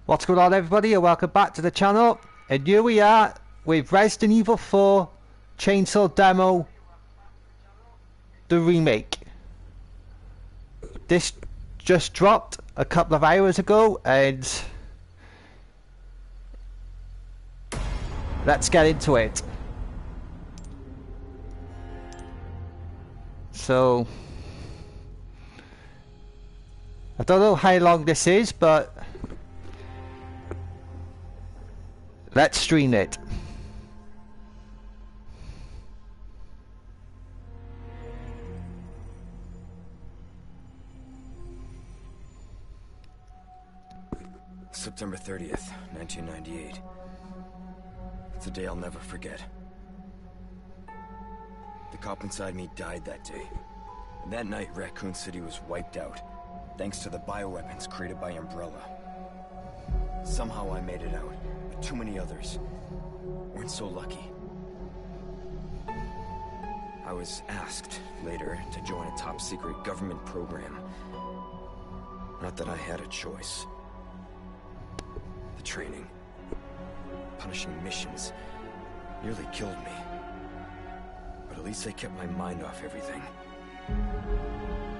What's going on, everybody, and welcome back to the channel. And here we are with Resident Evil 4 Chainsaw Demo, the remake. This just dropped a couple of hours ago, and let's get into it. So, I don't know how long this is, but let's stream it. September 30th, 1998. It's a day I'll never forget. The cop inside me died that day. And that night, Raccoon City was wiped out, thanks to the bioweapons created by Umbrella. Somehow I made it out, but too many others weren't so lucky. I was asked, later, to join a top-secret government program. Not that I had a choice. The training, punishing missions, nearly killed me. But at least they kept my mind off everything.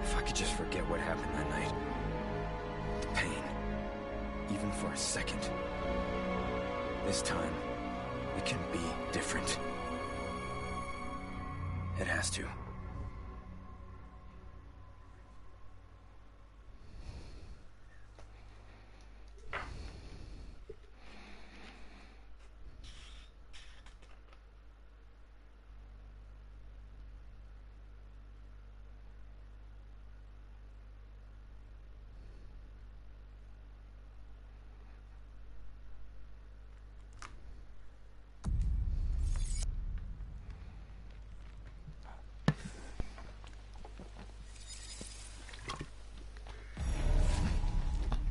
If I could just forget what happened that night. The pain, even for a second. This time, it can be different. It has to.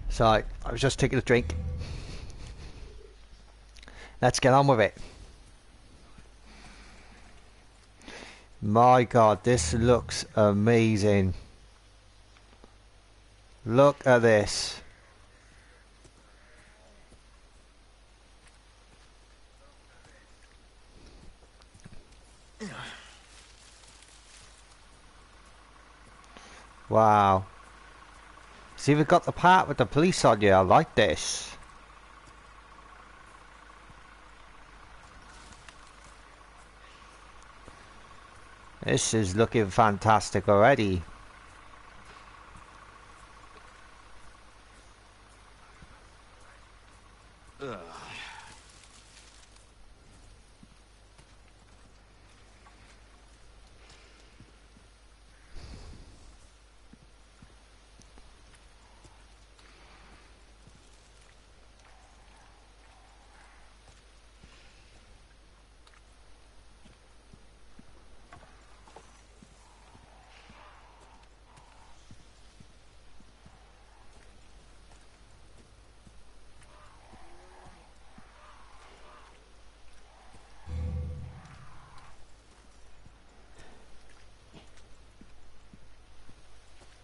So I was just taking a drink. Let's get on with it. My god, this looks amazing. Look at this. Wow. It's even got the part with the police on you. I like this. This is looking fantastic already.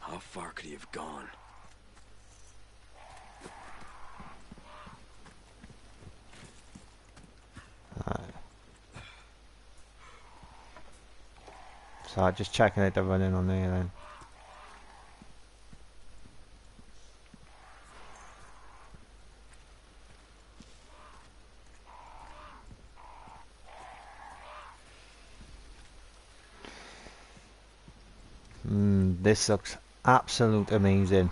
How far could he have gone? So just checking out the running on there then. This looks absolute amazing.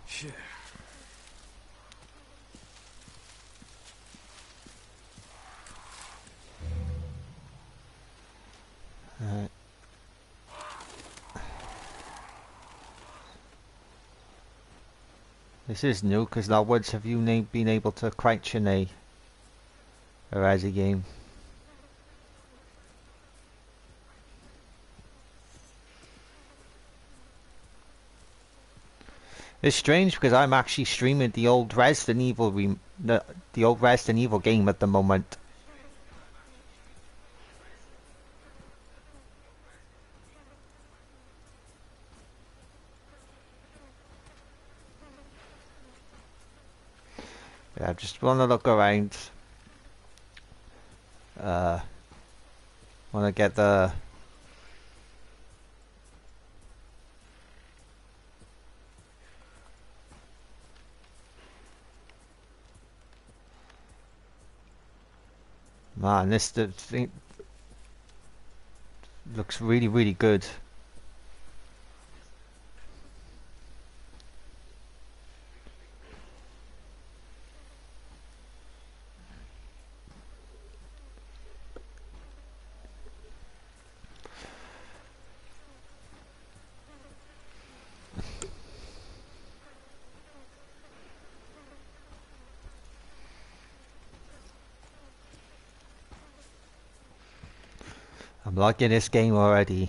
Shit. This is new, because not once have you been able to crouch in a Resi game. It's strange because I'm actually streaming the old Resident Evil the old Resident Evil game at the moment. Yeah, I just want to look around. Want to get the man. This thing looks really, really good. I'm liking this game already.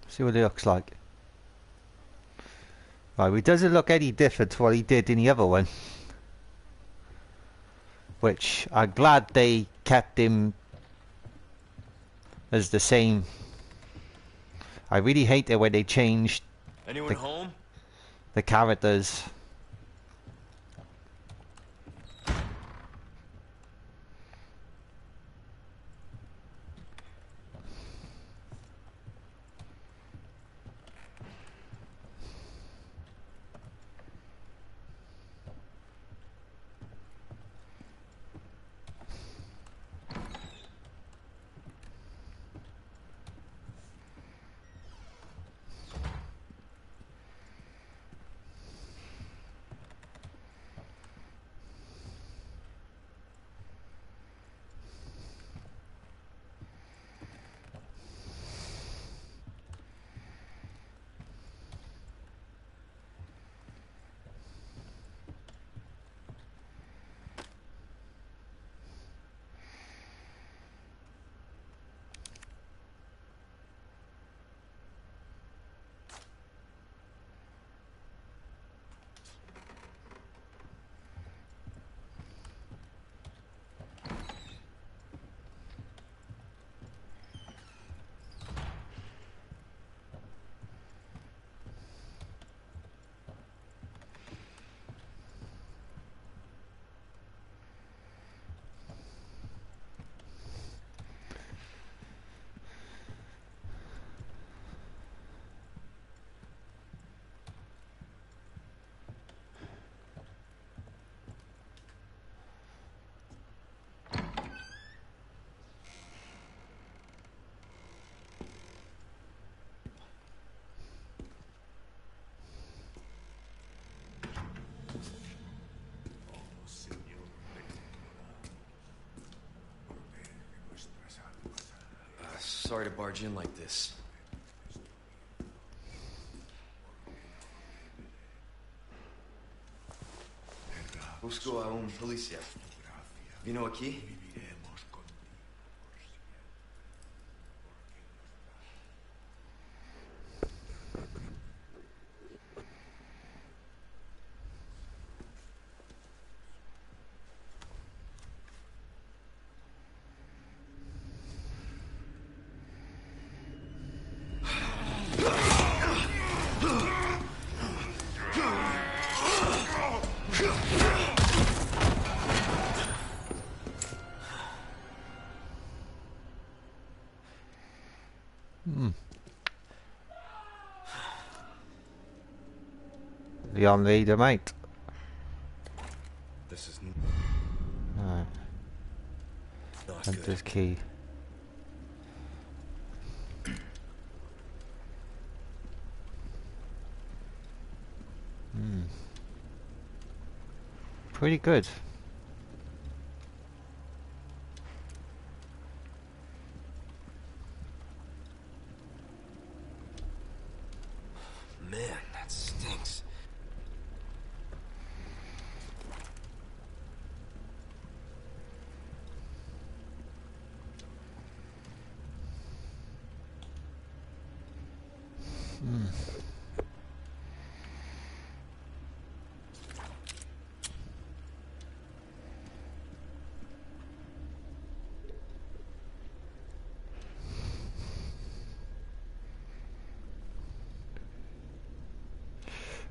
See what it looks like. Right, it doesn't look any different to what he did in the other one. Which I'm glad they kept him as the same. I really hate it when they changed Anyone home? the characters. Sorry to barge in like this. Busco a un policía. Vino aquí? Leon leader, mate. This is Alright. not Hunter's good. key. pretty good. Man, that stinks.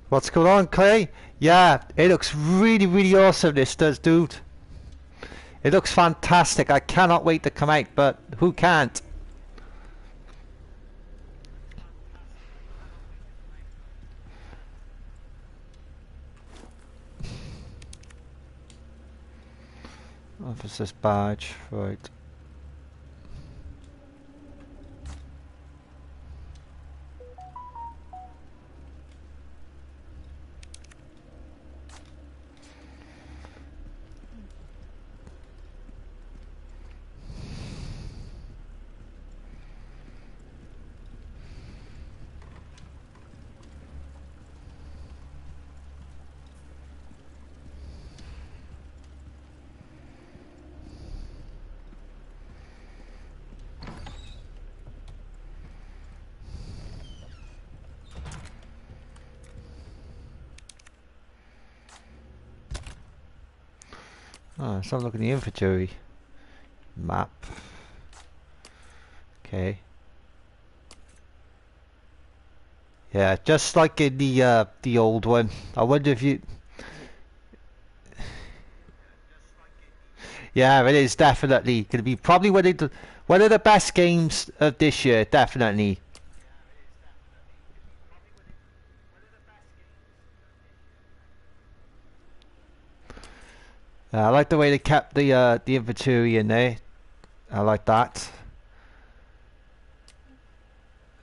What's going on, Clay? Yeah, it looks really, really awesome, this does, dude. It looks fantastic. I cannot wait to come out, but who can't? Officer's badge, right. Oh, let's have a look at the inventory map. Okay. Yeah, just like in the old one. I wonder if you. Yeah, it is definitely going to be probably one of the best games of this year. Definitely. I like the way they kept the inventory in there. I like that.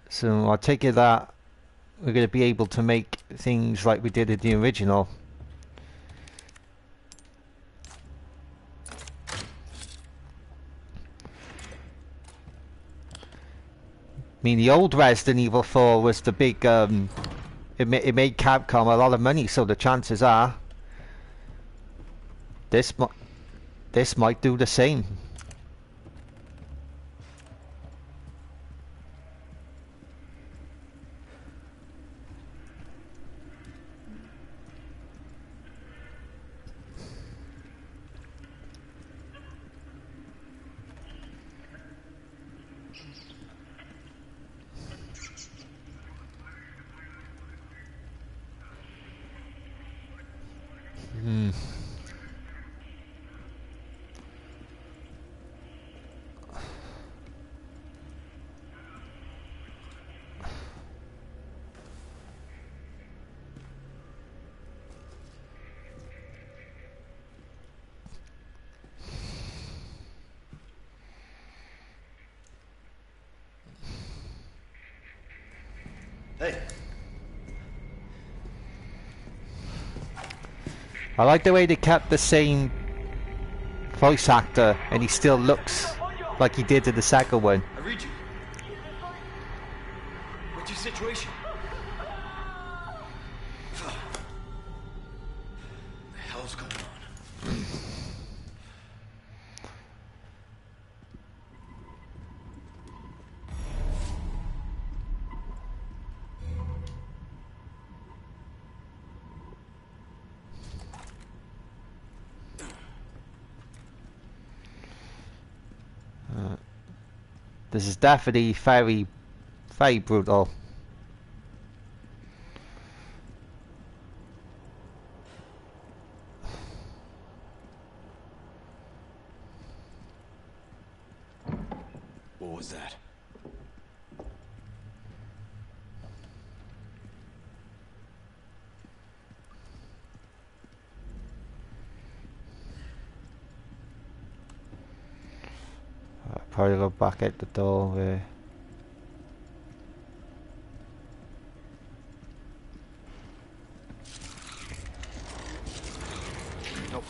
So I'll take it that we're going to be able to make things like we did in the original. I mean, the old Resident Evil 4 was the big. It made Capcom a lot of money, so the chances are this might do the same. Hmm. Hey. I like the way they kept the same voice actor, and he still looks like he did in the second one. I read you. What's your situation? What the hell's going on? This is definitely very, very brutal. What was that? I'll probably go back out the door there. Nope.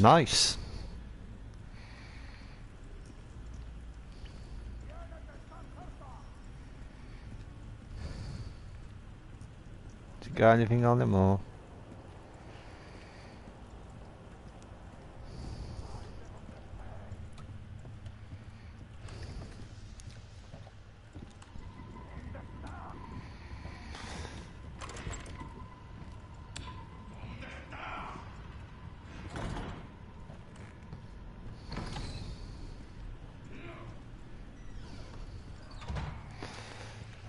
Nice. Did you got anything on him or?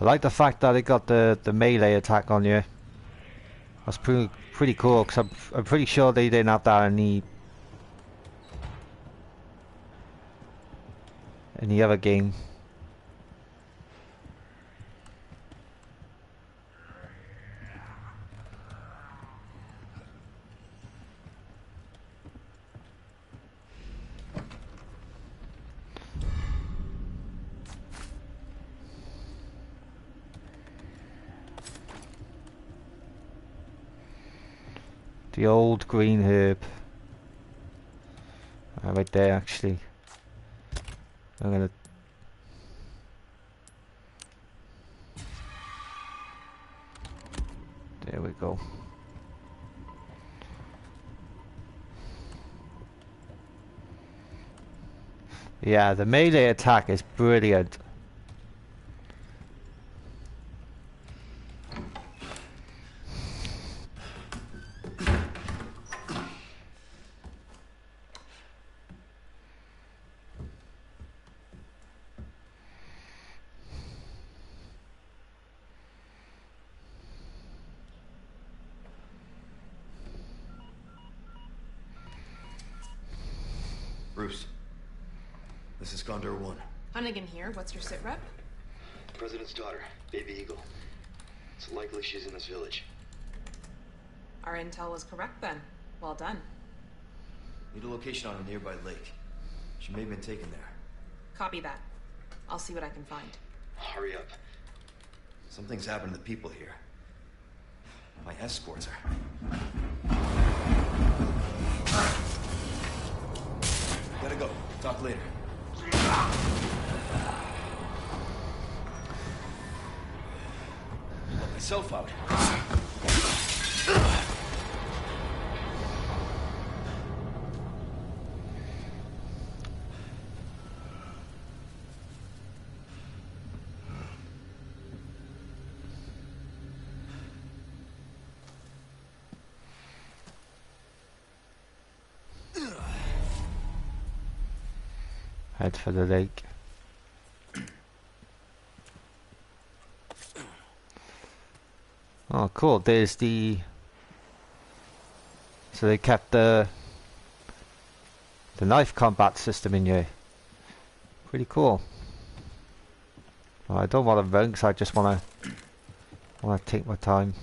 I like the fact that it got the melee attack on you. That's pretty cool, because I'm pretty sure they didn't have that in any other game. The old green herb. Right there, actually. I'm gonna. There we go. Yeah, the melee attack is brilliant. Bruce, this is Condor 1. Hunnigan here. What's your sit rep? President's daughter, Baby Eagle. It's likely she's in this village. Our intel was correct then. Well done. Need a location on a nearby lake. She may have been taken there. Copy that. I'll see what I can find. Hurry up. Something's happened to the people here. My escorts are... Gotta go. Talk later. Let myself out. Head for the lake. Oh, cool. There's the... So they kept the knife combat system in here. Pretty cool. Well, I don't want to run because I just want to take my time.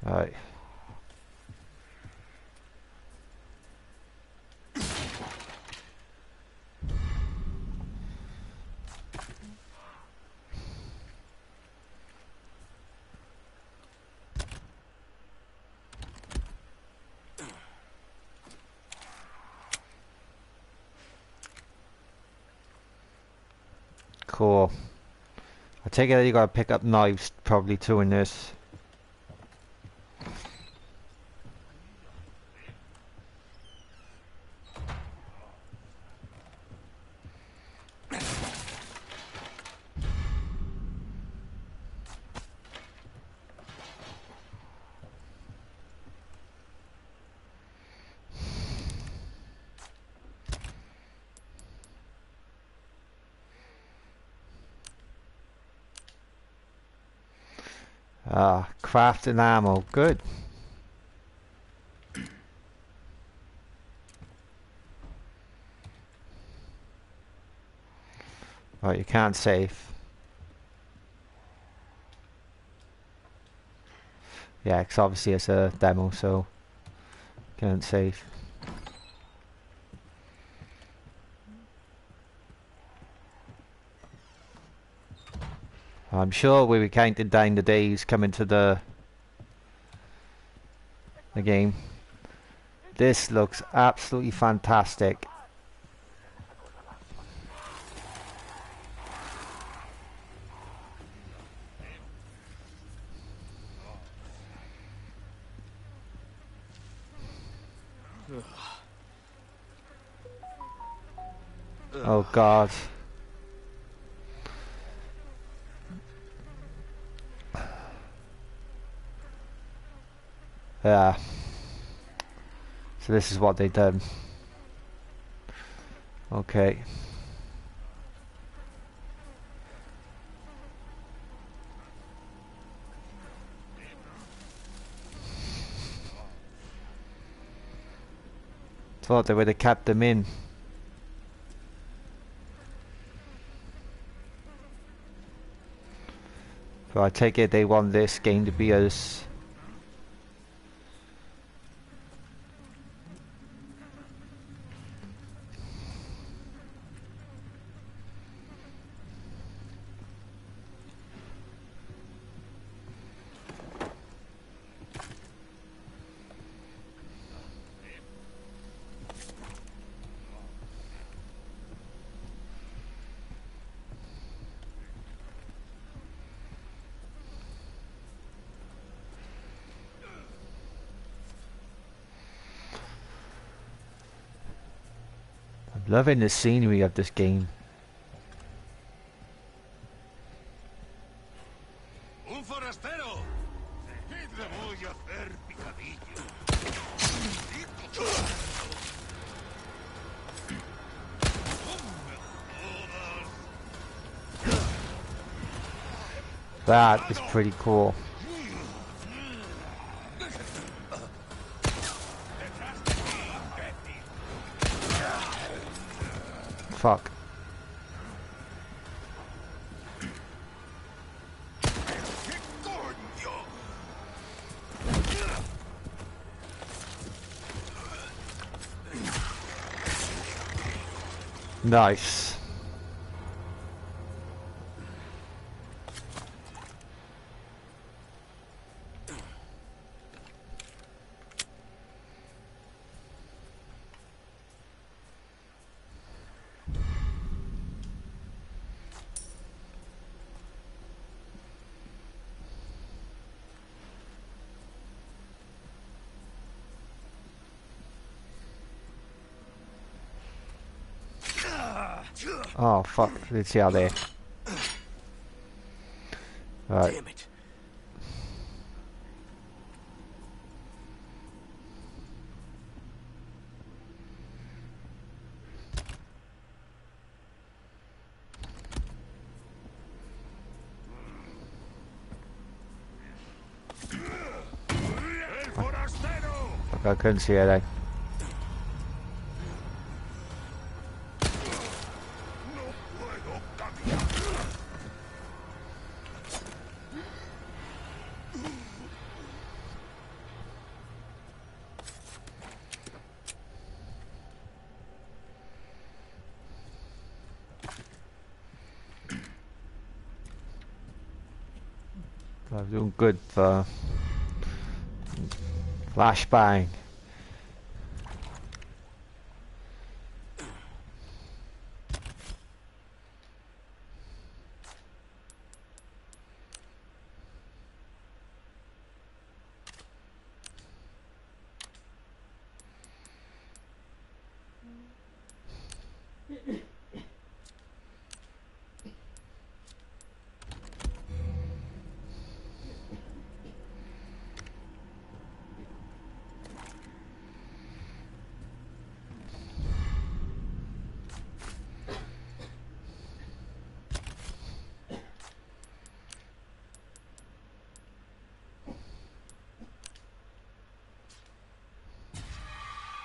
Right. Cool. I take it that you gotta pick up knives probably too in this. Ah, crafting ammo. Good. Right, you can't save. Yeah, because obviously it's a demo, so can't save. I'm sure we were counting down the days coming to the game. This looks absolutely fantastic. Oh God. Yeah. So this is what they done. Okay. Thought they would have kept them in. But I take it they want this game to be as I'm loving the scenery of this game. Un forastero. ¿Qué le voy a hacer, picadillo? That is pretty cool. Fuck. Nice. Oh fuck, let's see how they. Right. Damn it. El forastero. Fuck, I couldn't see anything. No puedo caminar. I'm doing good for flashbang.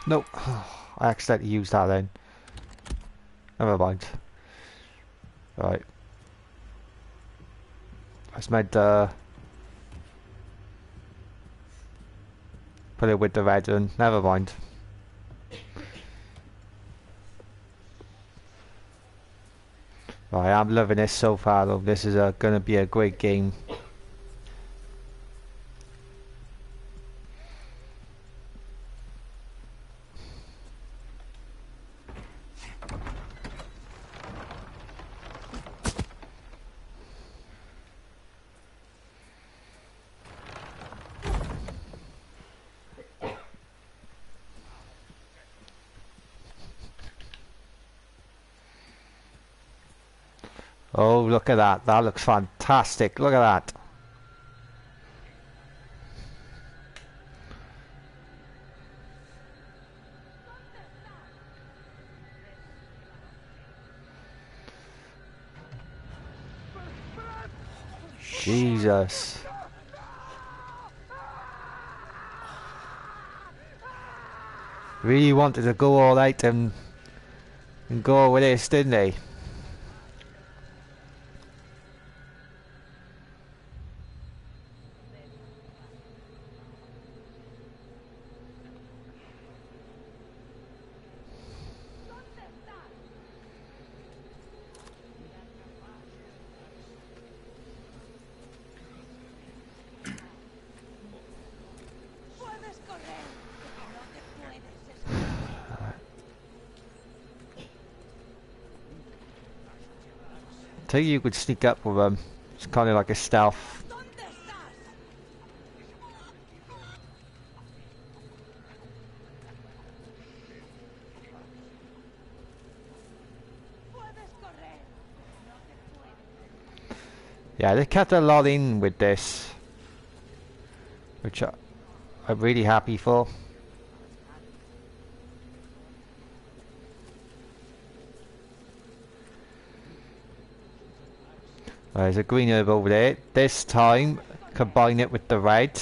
Nope. I accidentally used that then. Never mind. Right. I was meant to put it with the red one. Never mind. Right, I'm loving this so far though. This is gonna be a great game. Oh, look at that. That looks fantastic. Look at that. Jesus. Really wanted to go all out and go with this, didn't they? I think you could sneak up with them. It's kind of like a stealth. Yeah, they kept a lot in with this, which I'm really happy for. There's a green herb over there. This time, combine it with the red.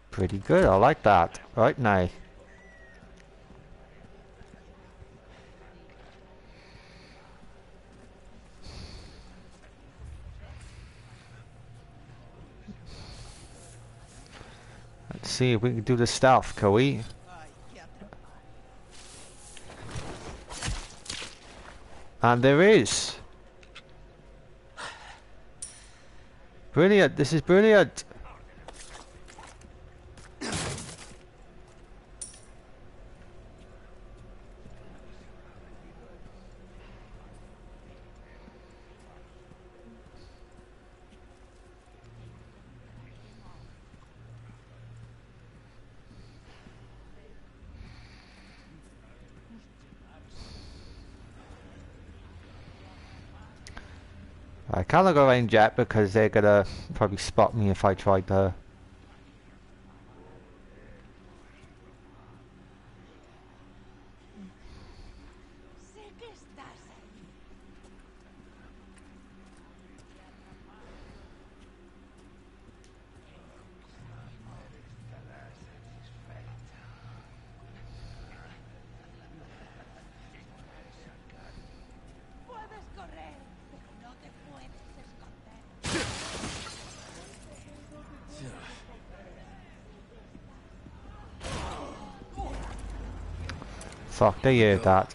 Pretty good, I like that. Right now. Let's see if we can do the stealth, can we? And there is. Brilliant, this is brilliant. I can't go around yet because they're gonna probably spot me if I try to. Fuck, they heard that.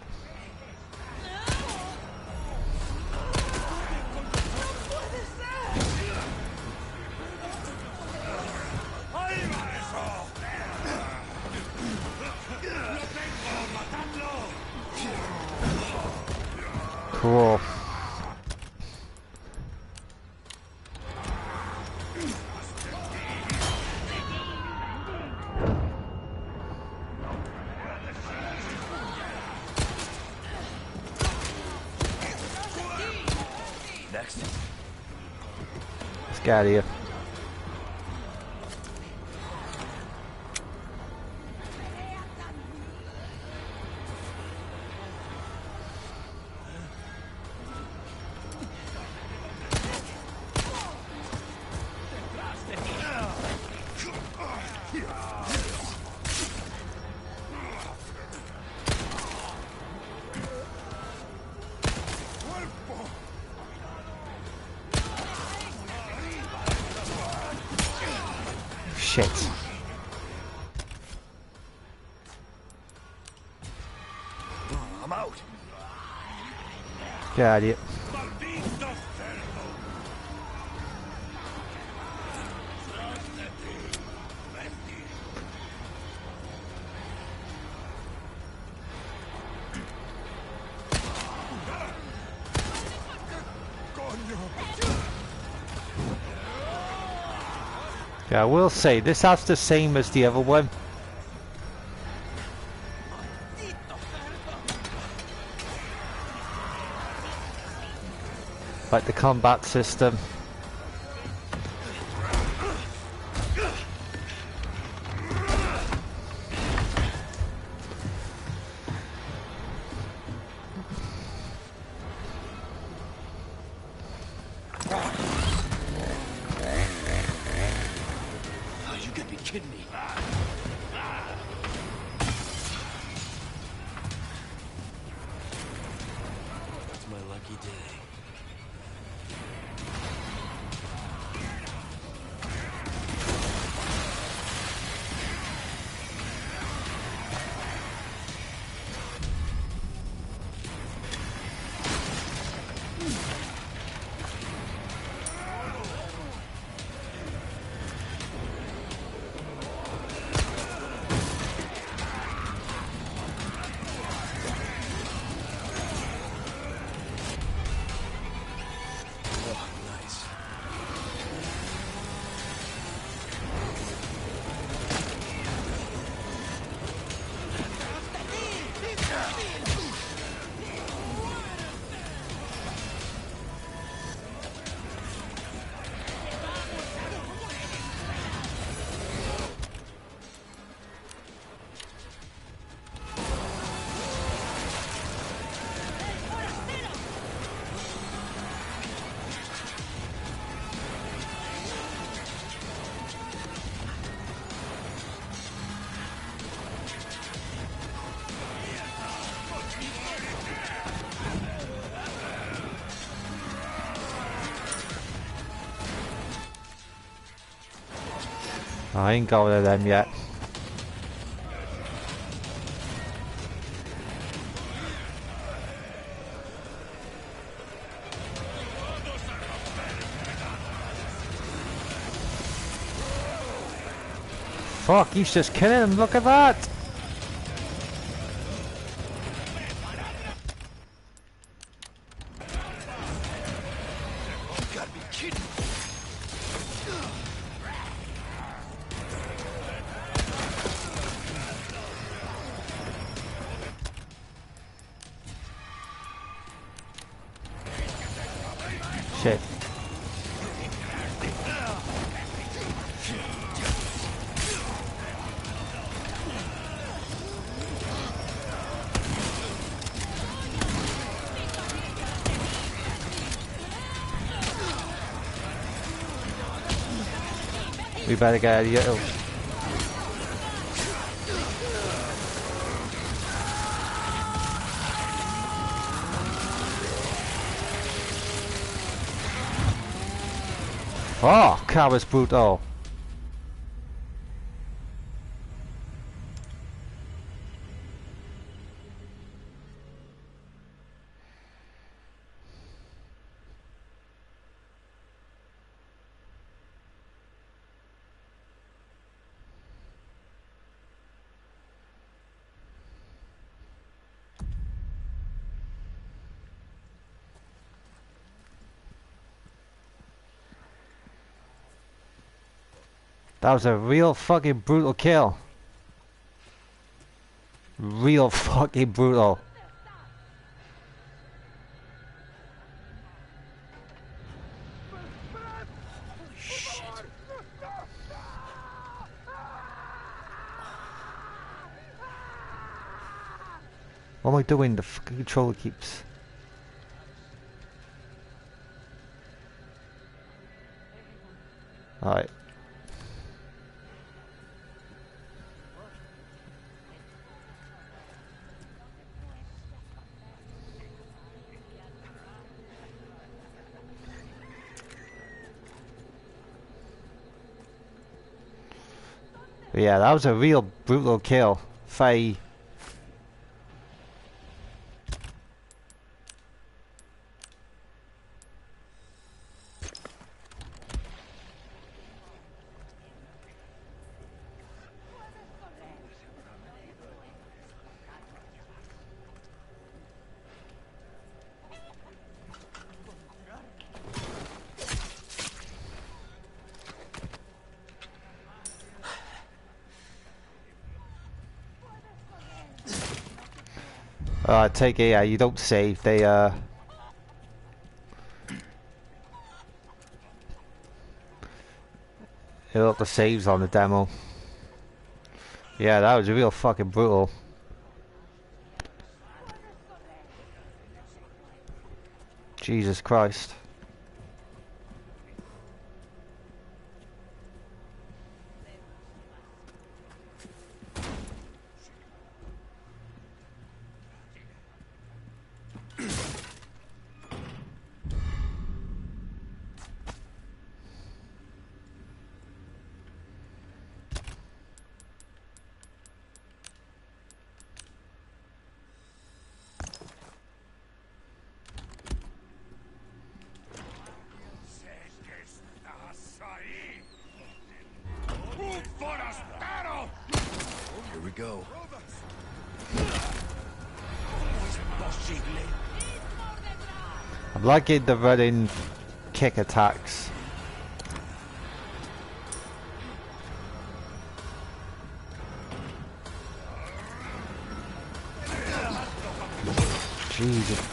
Cool. Next. Let's get out of here. shit. I'm out. Get out of here. Maldito cerdo. Yeah, I will say, this has the same as the other one. Like the combat system. Oh, you gotta be kidding me. It's my lucky day. Oh, nice. I ain't got rid of them yet. Fuck, he's just killing him, look at that! You gotta be kidding me. Shit. We better get out of here. Oh, that was brutal. That was a real fucking brutal kill. Real fucking brutal. Holy shit. What am I doing? The fucking controller keeps... Alright. But yeah, that was a real brutal kill. Faye. Take it, yeah, you don't save, they It'll up the saves on the demo. Yeah, that was real fucking brutal. Jesus Christ. Here we go. I'm liking the running kick attacks. Jesus.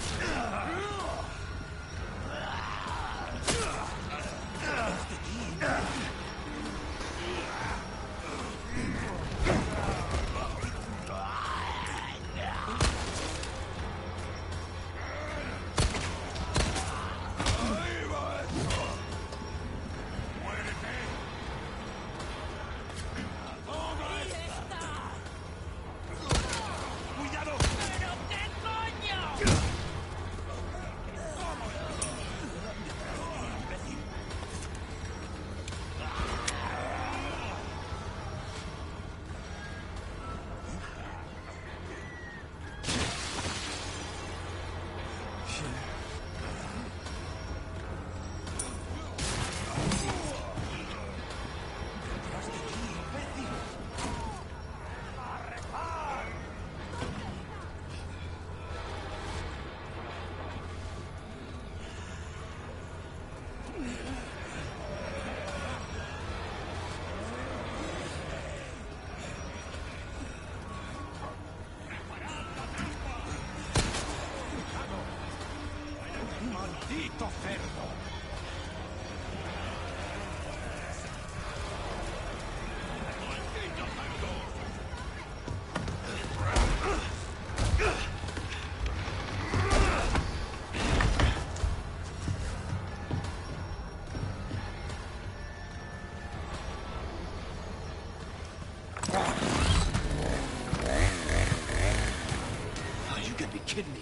Kidding me?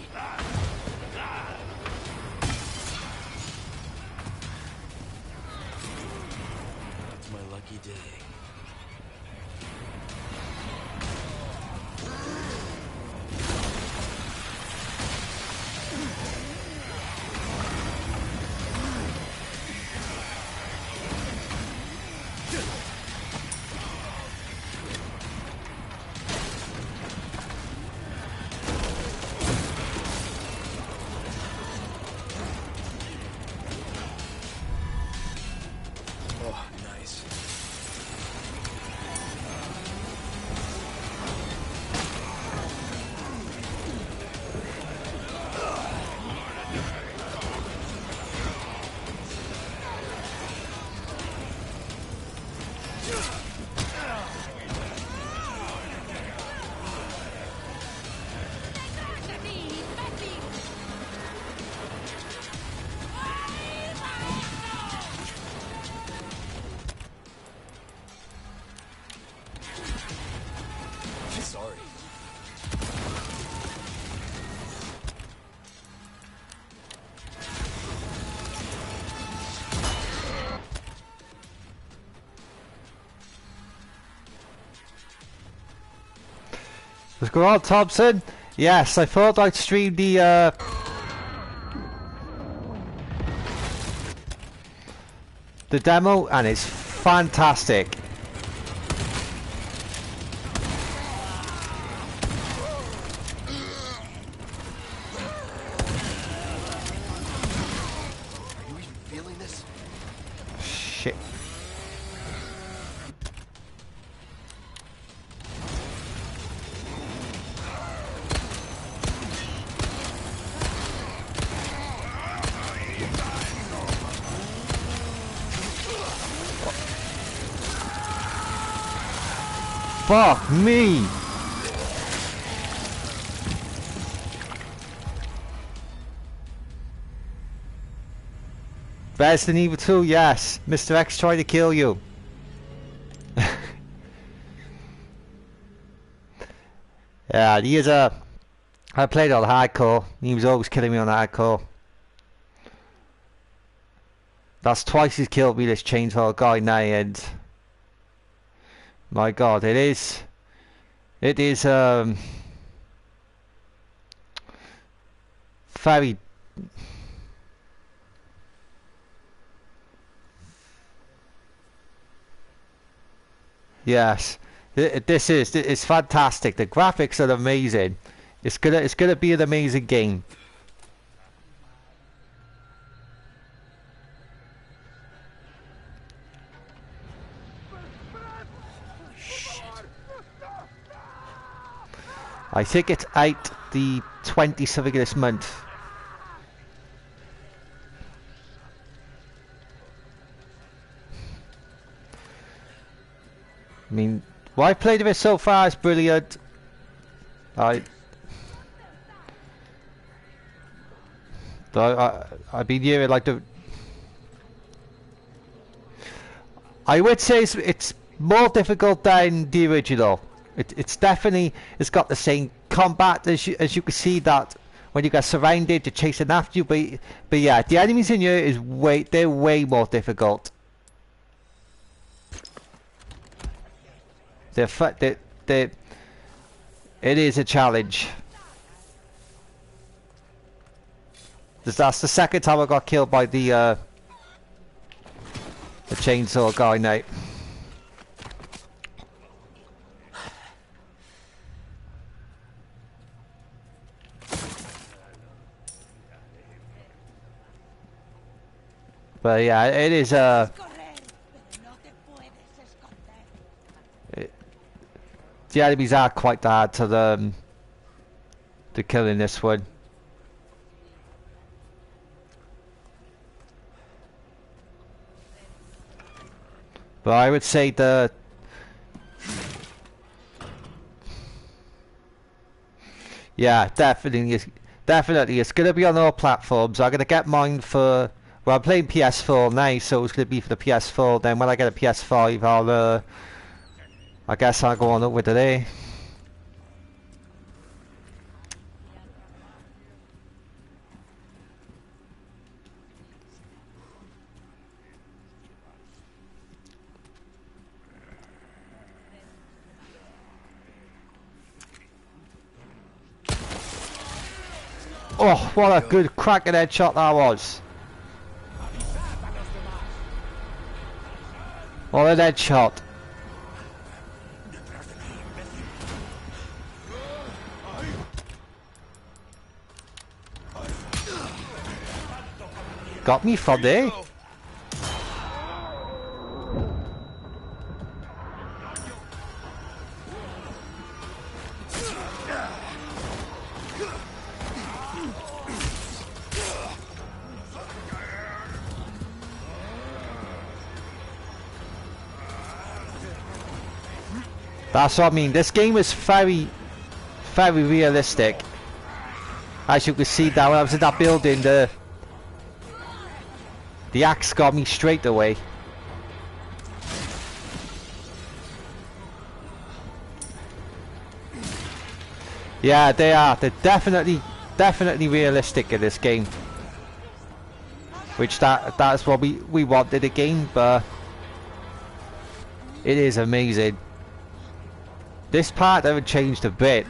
It's my lucky day. What's going on, Thompson? Yes, I thought I'd stream the demo, and it's fantastic. Are you even feeling this? Shit. Fuck me! Resident Evil 2, yes. Mr. X tried to kill you. Yeah, he is a... I played on hardcore. He was always killing me on hardcore. That's twice he's killed me, this chainsaw guy now, and... My god, it is very yes, it's fantastic. The graphics are amazing. It's gonna be an amazing game. I think it's out the 20th of this month. I mean, what I played of it so far is brilliant. I've been hearing like the... I would say it's more difficult than the original. It's definitely, it's got the same combat as you can see that when you get surrounded, you're chasing after you, but yeah, the enemies in here they're way more difficult. It is a challenge. That's the second time I got killed by the chainsaw guy now. But yeah, it is the enemies are quite hard to kill in this one. But I would say yeah, definitely it's gonna be on all platforms. I'm gonna get mine for... Well, I'm playing PS4 now, so it's going to be for the PS4. Then when I get a PS5, I guess I'll go on up with it, eh? Oh, what a good cracking headshot that was! What a headshot! Got me from there. That's what I mean. This game is very realistic. As you can see now, when I was in that building, the axe got me straight away. Yeah, they are. They're definitely realistic in this game. Which that's what we wanted a game, but it is amazing. This part haven't changed a bit.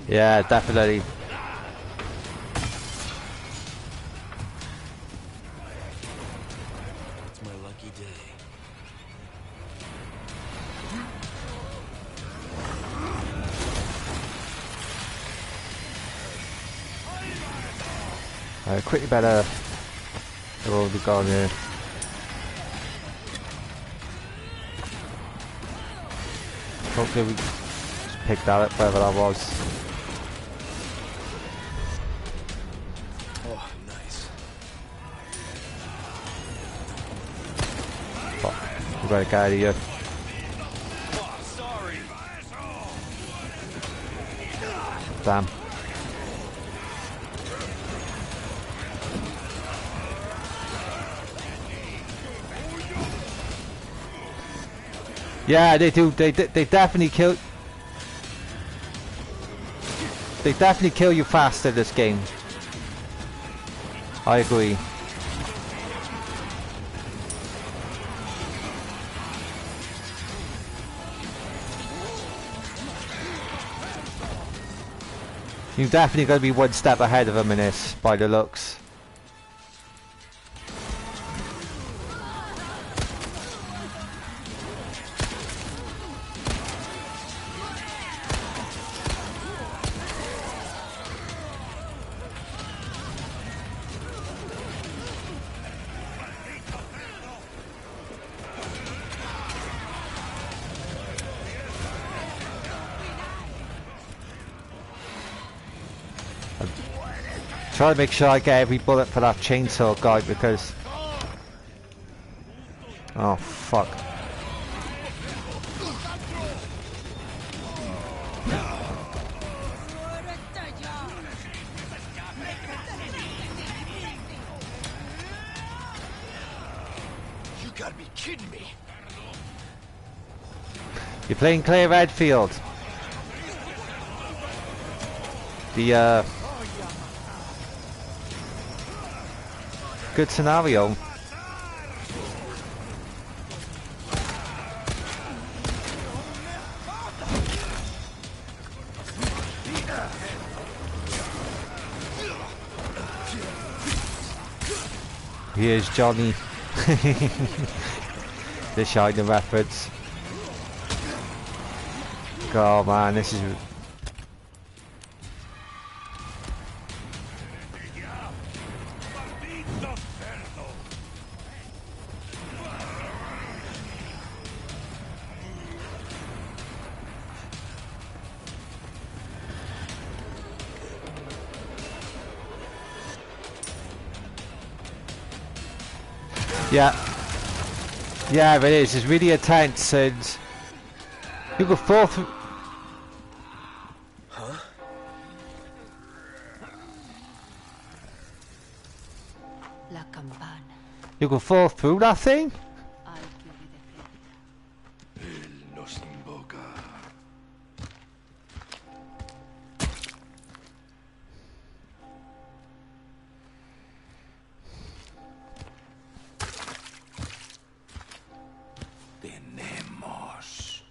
Yeah, definitely. It's my lucky day. Quickly better. We'll be gone here. Hopefully we just pick that up wherever that was. Oh, nice. Fuck. We gotta get out of here. Oh, sorry. Damn. Yeah, they do. They definitely kill. They definitely kill you faster this game. I agree. You're definitely going to be one step ahead of them in this, by the looks. Try to make sure I get every bullet for that chainsaw guy because... Oh, fuck. You gotta be kidding me. You're playing Claire Redfield. The, good scenario. Here's Johnny. The Shining reference. Oh man, this is... Yeah. Yeah, it is. It's really intense and... You can fall through... Huh? La campana. You can fall through that thing? I'll give you the flint. Él nos invoca. Tenemos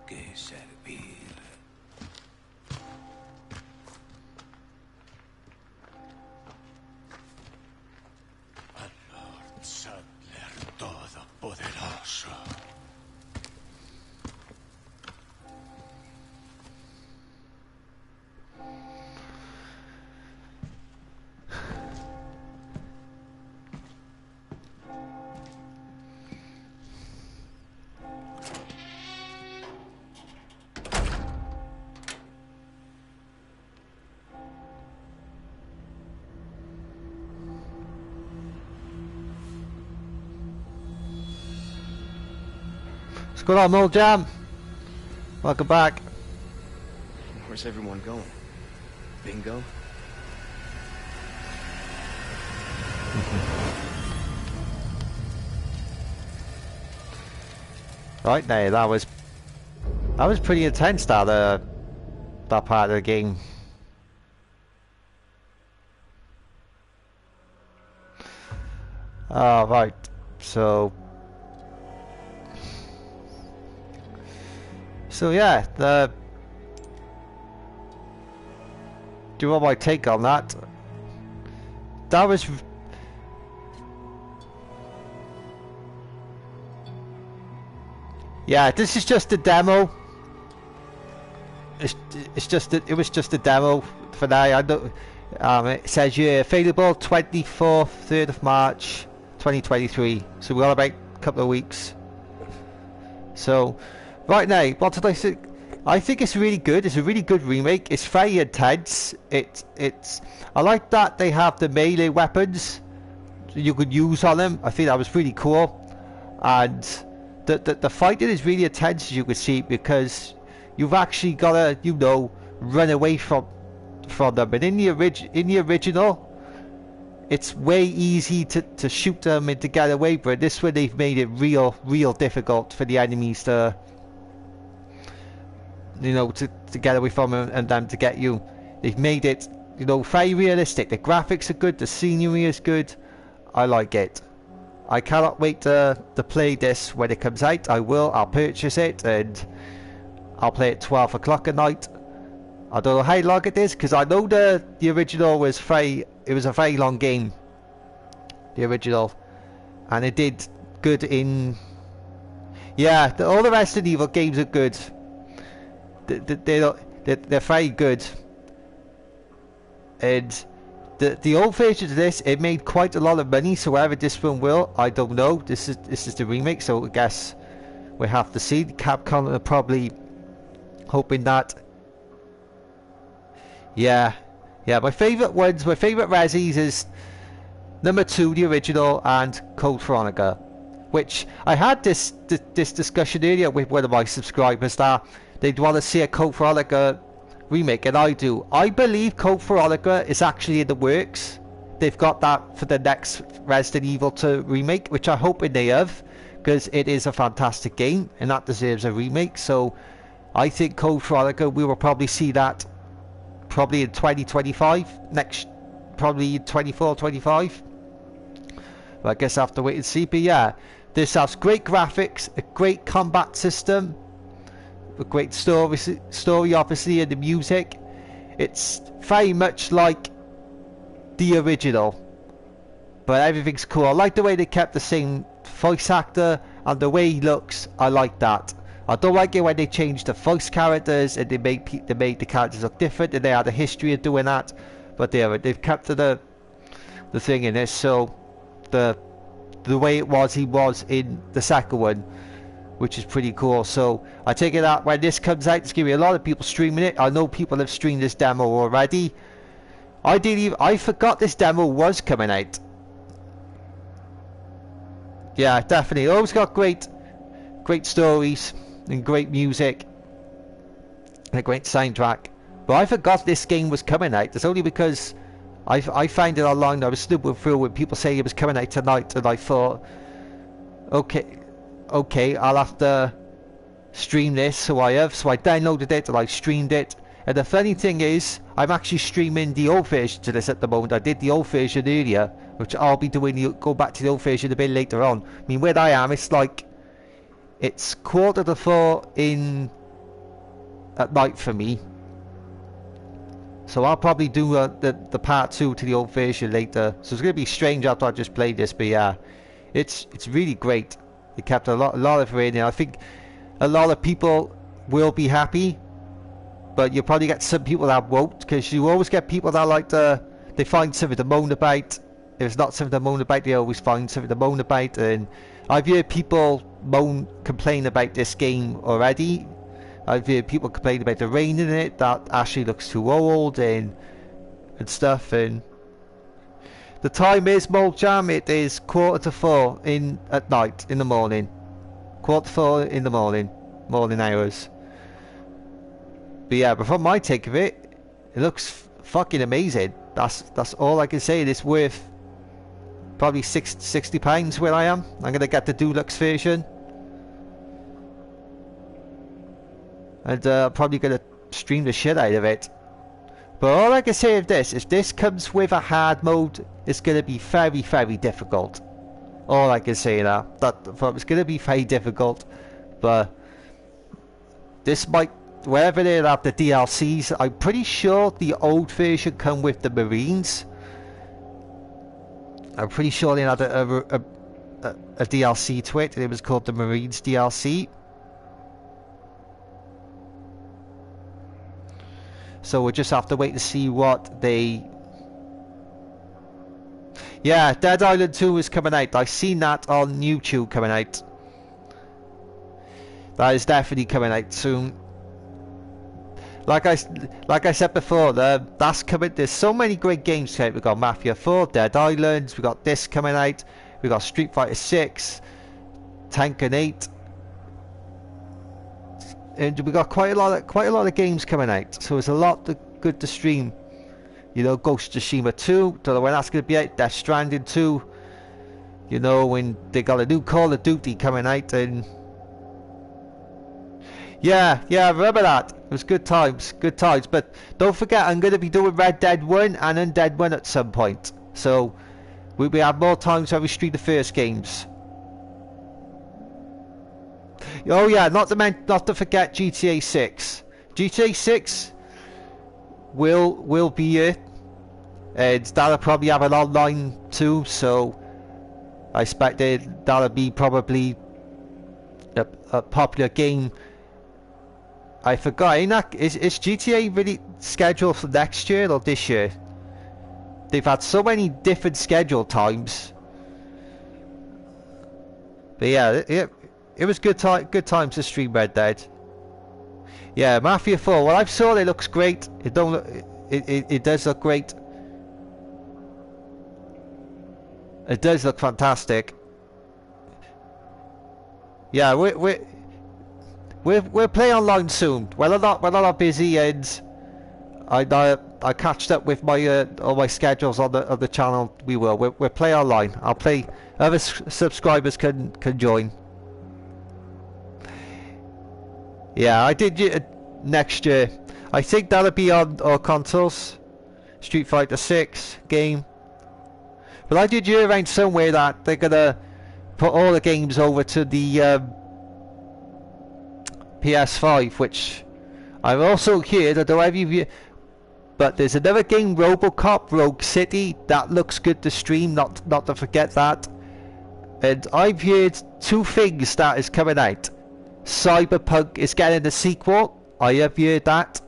que servir. Al Lord Sadler Todopoderoso. What's going on, Old Jam? Welcome back. Where's everyone going? Bingo? Right there, that was pretty intense, that part of the game. Right, so yeah, Do you want my take on that? That was... Yeah, this is just a demo. It's just it was just a demo for now. I don't. It says you're available 24th, 3rd of March, 2023. So we've got about a couple of weeks. So, right now, what did I say? I think it's really good. It's a really good remake. It's very intense. It's. I like that they have the melee weapons you could use on them. I think that was really cool, and the fighting is really intense, as you can see, because you've actually got to, you know, run away from them. And in the original, it's way easy to shoot them and to get away. But this one, they've made it real difficult for the enemies to, you know, to get away from them and them to get you. They've made it, you know, very realistic. The graphics are good. The scenery is good. I like it. I cannot wait to play this when it comes out. I will. I'll purchase it and I'll play it 12 o'clock at night. I don't know how long it is, because I know the original was it was a very long game, the original, and it did good in... Yeah, all the Resident Evil games are good. They're very good. And the old version of this, it made quite a lot of money, so whether this one will, I don't know. This is the remake, so I guess we have to see. Capcom are probably hoping that... Yeah, my favourite ones, my favourite Resis is number 2, the original, and Code Veronica, which I had this discussion earlier with one of my subscribers that they'd want to see a Code Veronica remake, and I do. I believe Code Veronica is actually in the works. They've got that for the next Resident Evil 2 remake, which I'm hoping they have, because it is a fantastic game and that deserves a remake. So I think Code Veronica, we will probably see that probably in 2025, probably 24, 25. But I guess I have to wait and see. But yeah, this has great graphics, a great combat system, a great story obviously, and the music. It's very much like the original, but everything's cool. I like the way they kept the same voice actor and the way he looks. I like that. I don't like it when they changed the voice characters and they made the characters look different, and they had a history of doing that. But they've kept the thing in this, so the way he was in the second one, which is pretty cool. So I take it that when this comes out, there's gonna be a lot of people streaming it. I know people have streamed this demo already. I forgot this demo was coming out. Yeah, definitely. Always got great stories and great music and a great soundtrack. But I forgot this game was coming out. It's only because I found it online. I was snooping through when people say it was coming out tonight, and I thought, okay, I'll have to stream this. So I downloaded it and I streamed it. And the funny thing is, I'm actually streaming the old version to this at the moment. I did the old version earlier, which I'll be doing. Go back to the old version a bit later on. I mean, where I am, it's 3:45 at night for me. So I'll probably do the part 2 to the old version later. So it's gonna be strange after I just played this, but yeah, it's really great. They kept a lot of it in. I think a lot of people will be happy, but you'll probably get some people that won't, because you always get people that they find something to moan about. If it's not something to moan about, they always find something to moan about. And I've heard people complain about this game already. I've heard people complain about the rain in it, that Ashley looks too old and stuff. And the time is, Moljam, it is 3:45 at night, in the morning. 3:45 in the morning hours. But yeah, but from my take of it, it looks fucking amazing. That's all I can say. It's worth probably £60 where I am. I'm gonna get the deluxe version, and probably gonna stream the shit out of it. But all I can say of this, if this comes with a hard mode, it's gonna be very difficult. All I can say now, it's gonna be very difficult. But this might wherever they have the DLCs, I'm pretty sure the old version come with the Marines. I'm pretty sure they had a DLC to it, and it was called the Marines DLC. So we'll just have to wait to see what they... Yeah, Dead Island 2 is coming out. I've seen that on YouTube coming out. That is definitely coming out soon. Like I said before, that's coming. There's so many great games coming out. We've got Mafia 4, Dead Island, we've got this coming out, we've got Street Fighter 6, Tekken 8, and we got quite a lot of games coming out. So there's a lot good to stream. You know, Ghost of Tsushima 2, don't know when that's going to be out. Death Stranding 2. You know, when they got a new Call of Duty coming out, and yeah, I remember that. It was good times. But don't forget, I'm going to be doing Red Dead 1 and Undead 1 at some point. So we have more times where we stream the first games. Oh yeah, not to forget GTA 6. GTA 6 will be here, and that'll probably have an online too. So I expect that'll be probably a popular game. I forgot. Is GTA really scheduled for next year or this year? They've had so many different schedule times. But yeah, it was good times to stream Red Dead. Yeah, Mafia 4. Well, I've saw it looks great. It does look great. It does look fantastic. Yeah, we'll play online soon. When I'm not busy, and I catched up with my all my schedules on the channel. We'll play online. I'll play. Other subscribers can join. Yeah, I did next year. I think that'll be on our consoles. Street Fighter 6 game. But I did hear around somewhere that they're gonna put all the games over to the PS5, which I've also heard. I don't know if you've, but there's another game, RoboCop Rogue City, that looks good to stream. Not to forget that. And I've heard two things that is coming out. Cyberpunk is getting a sequel. I have heard that.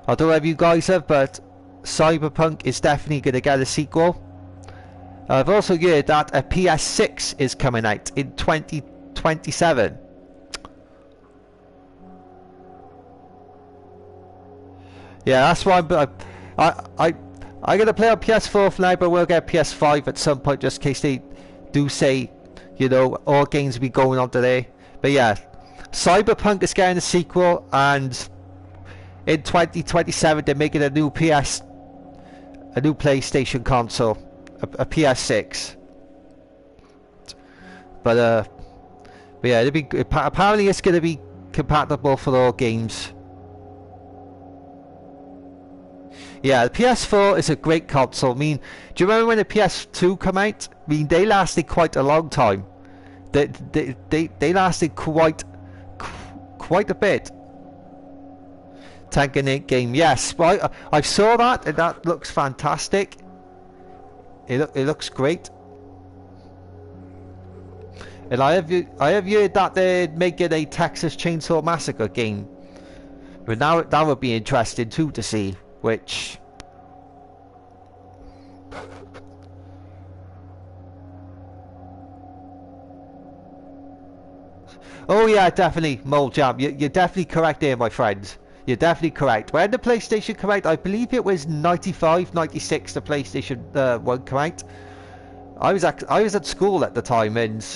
I don't know if you guys have, but Cyberpunk is definitely going to get a sequel. I've also heard that a PS6 is coming out in 2027. Yeah, that's why I'm gonna play on PS4 for now, but we'll get PS5 at some point, just in case they do say, you know, all games will be going on today. But yeah, Cyberpunk is getting a sequel, and in 2027 they're making a new PlayStation console, a PS6. But yeah, apparently it's gonna be compatible for all games. Yeah, the PS4 is a great console. I mean, do you remember when the PS2 came out? I mean, they lasted quite a long time. They lasted quite a bit. Tekken 8 game, yes. Well, I saw that, and that looks fantastic. It looks great. And I have heard that they're making a Texas Chainsaw Massacre game. But now that would be interesting too to see. Which oh yeah, definitely, Mole Jam. You're definitely correct there, my friend. You're definitely correct. When the PlayStation came out, I believe it was 95, 96. The PlayStation 1 came out. I was at school at the time, and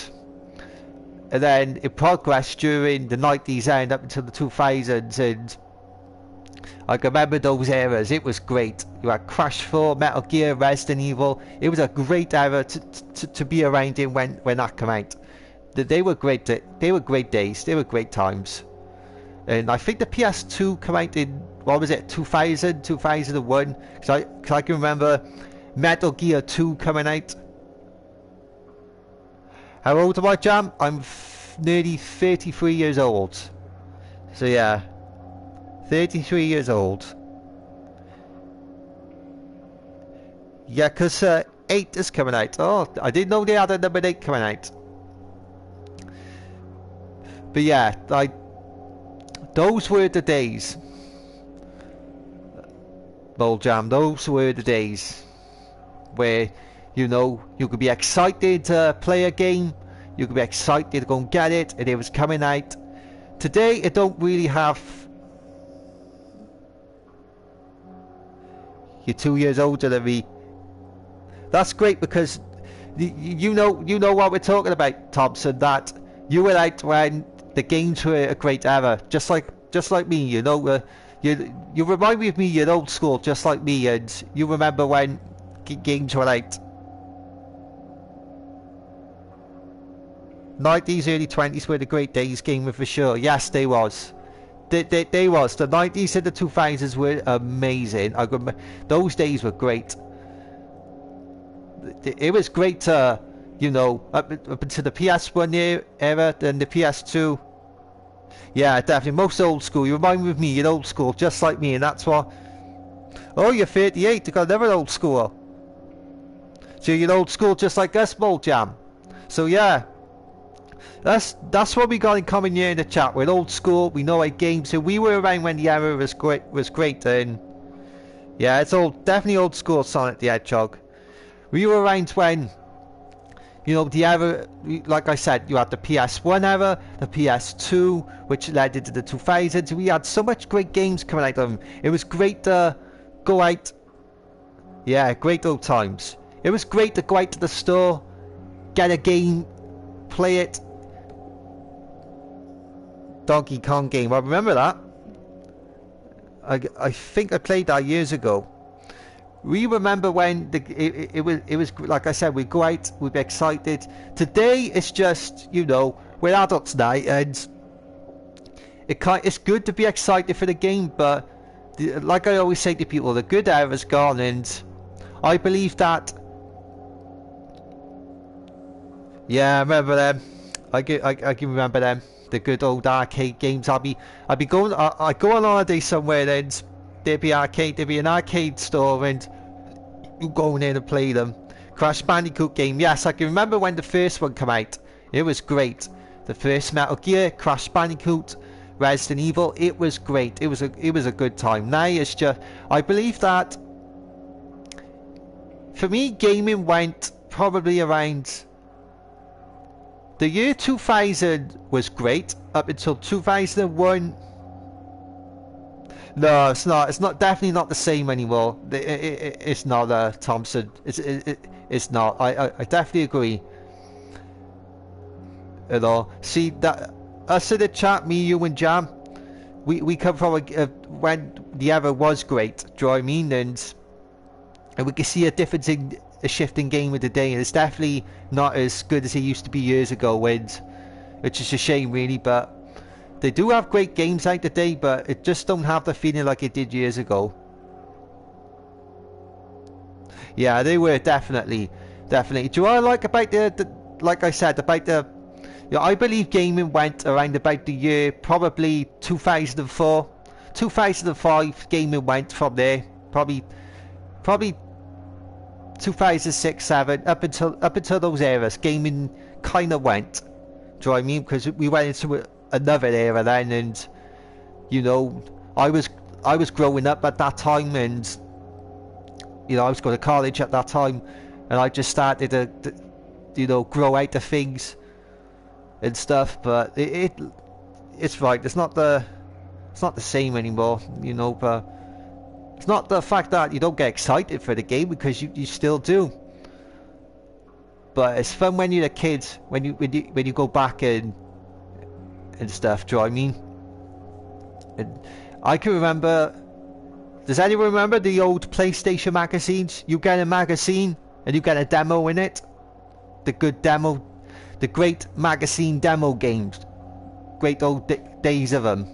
then it progressed during the 90s and up until the 2000s, and I can remember those eras. It was great. You had Crash 4, Metal Gear, Resident Evil. It was a great era to be around in when that came out. They were great. They were great days. They were great times. And I think the PS2 came out in, what was it, 2000, 2001? Because I can remember Metal Gear 2 coming out. How old am I, Jam? I'm nearly 33 years old. So yeah. 33 years old. Yeah, because 8 is coming out. Oh, I didn't know they had a number 8 coming out. But yeah, like, those were the days. Bold Jam, those were the days where, you know, you could be excited to play a game, you could be excited to go and get it, and it was coming out. Today, it don't really have... You're 2 years older than me. That's great because you know what we're talking about, Thompson. That you were out when the games were a great era, just like me. You know, you remind me of me. You're old school, just like me, and you remember when games were out. 90s, early 20s were the great days, gaming for sure. Yes, they was. They was. The 90s and the 2000s were amazing. Those days were great. It was great to, you know, up into the PS1 era, then the PS2. Yeah, definitely. Most old school. You remind me of me, you're old school, just like me, and that's what... Oh, you're 38, you got another old school. So you're old school just like us, Bold Jam. So yeah. That's what we got in common here in the chat. We're old school, we know our games, so we were around when the era was great, and... Yeah, it's definitely old school Sonic the Hedgehog. We were around when, you know, the era, like I said, you had the PS1 era, the PS2, which led into the 2000s. We had so much great games coming out of them. It was great to go out. Yeah, great old times. It was great to go out to the store, get a game, play it. Donkey Kong game, I remember that. I think I played that years ago. We remember when it was like I said, we'd go out, we'd be excited. Today it's just, you know, we're adults now, and it's good to be excited for the game, but like I always say to people, the good era's gone, and I believe that. Yeah, I remember them. I can remember them. The good old arcade games. I go on holiday somewhere, and there'd be an arcade store, and you go in there and play them. Crash Bandicoot game. Yes, I can remember when the first one came out. It was great. The first Metal Gear, Crash Bandicoot, Resident Evil. It was great. It was a good time. Now it's just, I believe that for me, gaming went probably around the year 2000 was great up until 2001. No, it's not. It's not. Definitely not the same anymore. It's not, Thompson. It's not. I definitely agree. You know. See that us in the chat, me, you, and Jam. We come from when the era was great. Do you know what I mean? And we can see a difference in a shift in game of the day, and it's definitely not as good as it used to be years ago. Which is a shame, really, but. They do have great games out today, but it just don't have the feeling like it did years ago. Yeah, they were definitely. Do you know what I like about like I said, about the... Yeah, I believe gaming went around about the year, probably 2004. 2005, gaming went from there. Probably 2006, 7, up until those eras, gaming kind of went. Do you know what I mean? Because we went into another era then, and you know, I was growing up at that time, and you know, I was going to college at that time, and I just started to you know, grow out of things and stuff. But it's right. It's not the same anymore, you know. But it's not the fact that you don't get excited for the game, because you still do. But it's fun when you're a kid, when you go back and stuff. Do you know what I mean? And I can remember. Does anyone remember the old PlayStation magazines? You get a magazine and you get a demo in it. The good demo, the great magazine demo games. Great old days of them.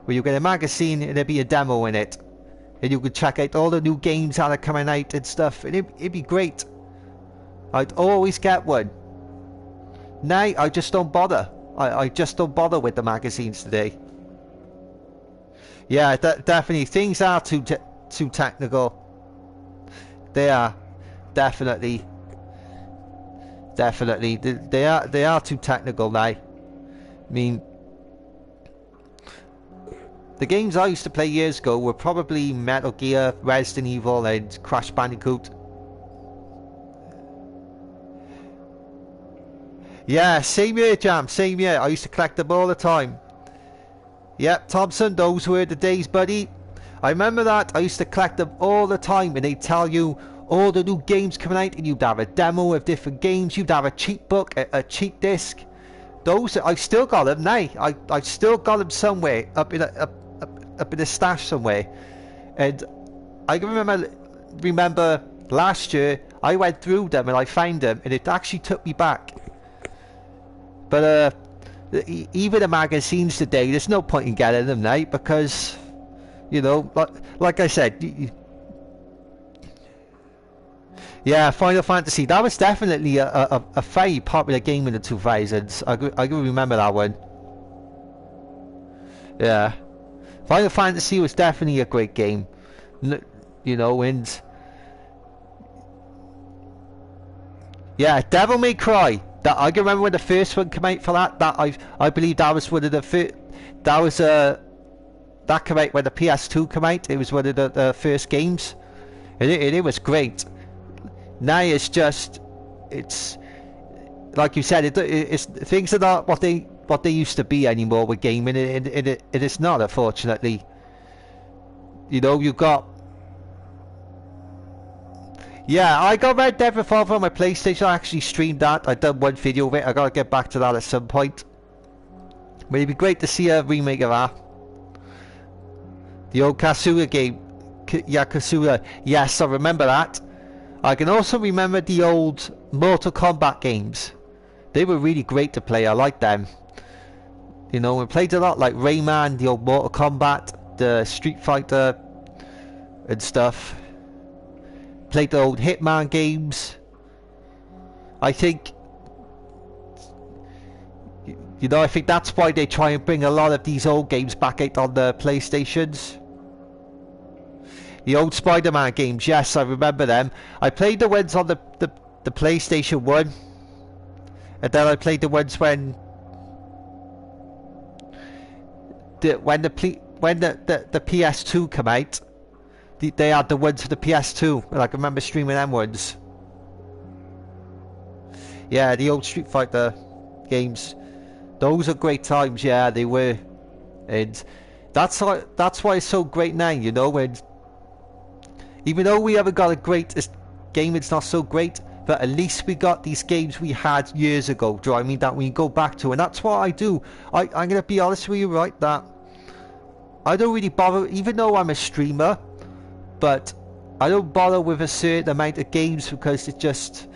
Where you get a magazine and there'd be a demo in it, and you could check out all the new games that are coming out and stuff, and it'd be great. I'd always get one. Now I just don't bother. I just don't bother with the magazines today. Yeah, definitely. Things are too technical. They are definitely. They are too technical now. I mean, the games I used to play years ago were probably Metal Gear, Resident Evil, and Crash Bandicoot. Yeah, same here, Jam. Same here. I used to collect them all the time. Yep, Thompson, those were the days, buddy. I remember that. I used to collect them all the time, and they'd tell you all the new games coming out, and you'd have a demo of different games. You'd have a cheat book, a cheat disc. Those I've still got them now. I've still got them somewhere up in a stash somewhere. And I can remember last year I went through them and I found them, and it actually took me back. But even the magazines today, there's no point in getting them now because, you know, like I said, yeah, Final Fantasy, that was definitely a very popular game in the 2000s. I can remember that one. Yeah, Final Fantasy was definitely a great game, you know, and yeah, Devil May Cry. That I can remember when the first one came out for that. That I believe that was one of the first. That was that came out when the PS2 came out. It was one of the first games, and it was great. Now it's just, it's like you said, it's things are not what they used to be anymore with gaming. It is not, unfortunately. You know, you got. Yeah, I got Red Dead Revolver on my PlayStation. I actually streamed that. I done one video of it. I gotta get back to that at some point. But it'd be great to see a remake of that. The old Kasuga game. Yeah, Kasuga. Yes, I remember that. I can also remember the old Mortal Kombat games. They were really great to play. I liked them. You know, we played a lot like Rayman, the old Mortal Kombat, the Street Fighter and stuff. Played the old Hitman games. I think, you know, I think that's why they try and bring a lot of these old games back out on the PlayStations. The old Spider-Man games, yes, I remember them. I played the ones on the PlayStation 1. And then I played the ones when the PS2 came out. They had the ones for the PS2, and I can remember streaming them ones. Yeah, the old Street Fighter games. Those are great times, yeah, they were. And that's why it's so great now, you know, and even though we haven't got a great game, it's not so great, but at least we got these games we had years ago, do you know what I mean, that we can go back to, and that's what I do. I'm going to be honest with you, right, that I don't really bother, even though I'm a streamer, but I don't bother with a certain amount of games because it just,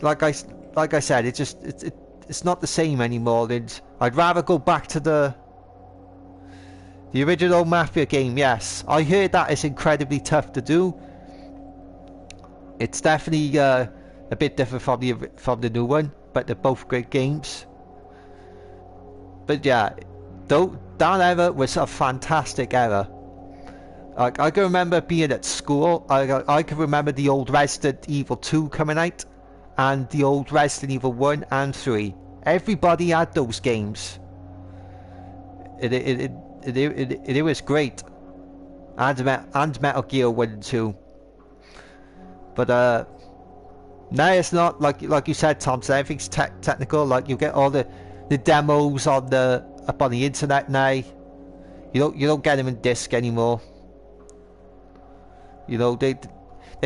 like I said, it's not the same anymore. And I'd rather go back to the original Mafia game. Yes, I heard that is incredibly tough to do. It's definitely a bit different from the new one, but they're both great games. But yeah, that era was a fantastic era. I can remember being at school. I can remember the old Resident Evil 2 coming out, and the old Resident Evil 1 and 3. Everybody had those games. It was great. And Metal Gear 1 and 2. But now it's not like you said, Thompson. Everything's technical. Like you get all the demos up on the internet now. You don't get them in disc anymore. You know, they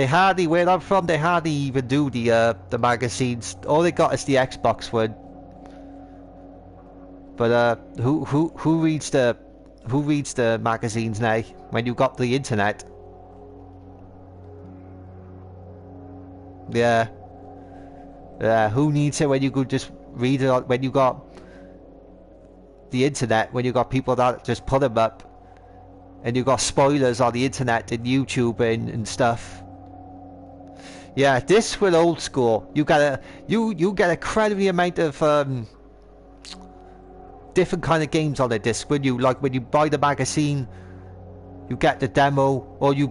hardly, where I'm from, they hardly even do the magazines. All they got is the Xbox one. But who reads the magazines now when you got the internet? Yeah. Who needs it when you could just read it when you got the internet, when you got people that just put them up? And you got spoilers on the internet and YouTube and stuff. Yeah, this was old school. You get a crazy amount of different kind of games on the disc when you buy the magazine. you get the demo, or you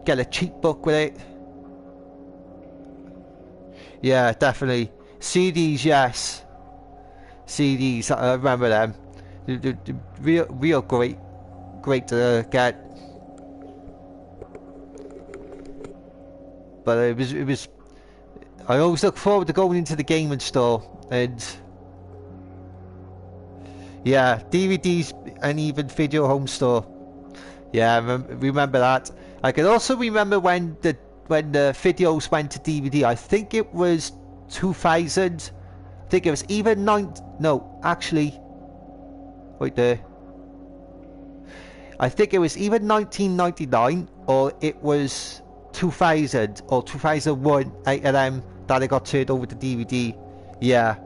get a cheap book with it. Yeah, definitely. CDs, yes. CDs, I remember them. The real great to get. But it was. I always look forward to going into the gaming store, and yeah, DVDs and even video home store. Yeah, remember that. I can also remember when the videos went to DVD. I think it was 2000. I think it was either wait there. I think it was either 1999 or it was 2000 or 2001. 8 of them that I got turned over to DVD. Yeah.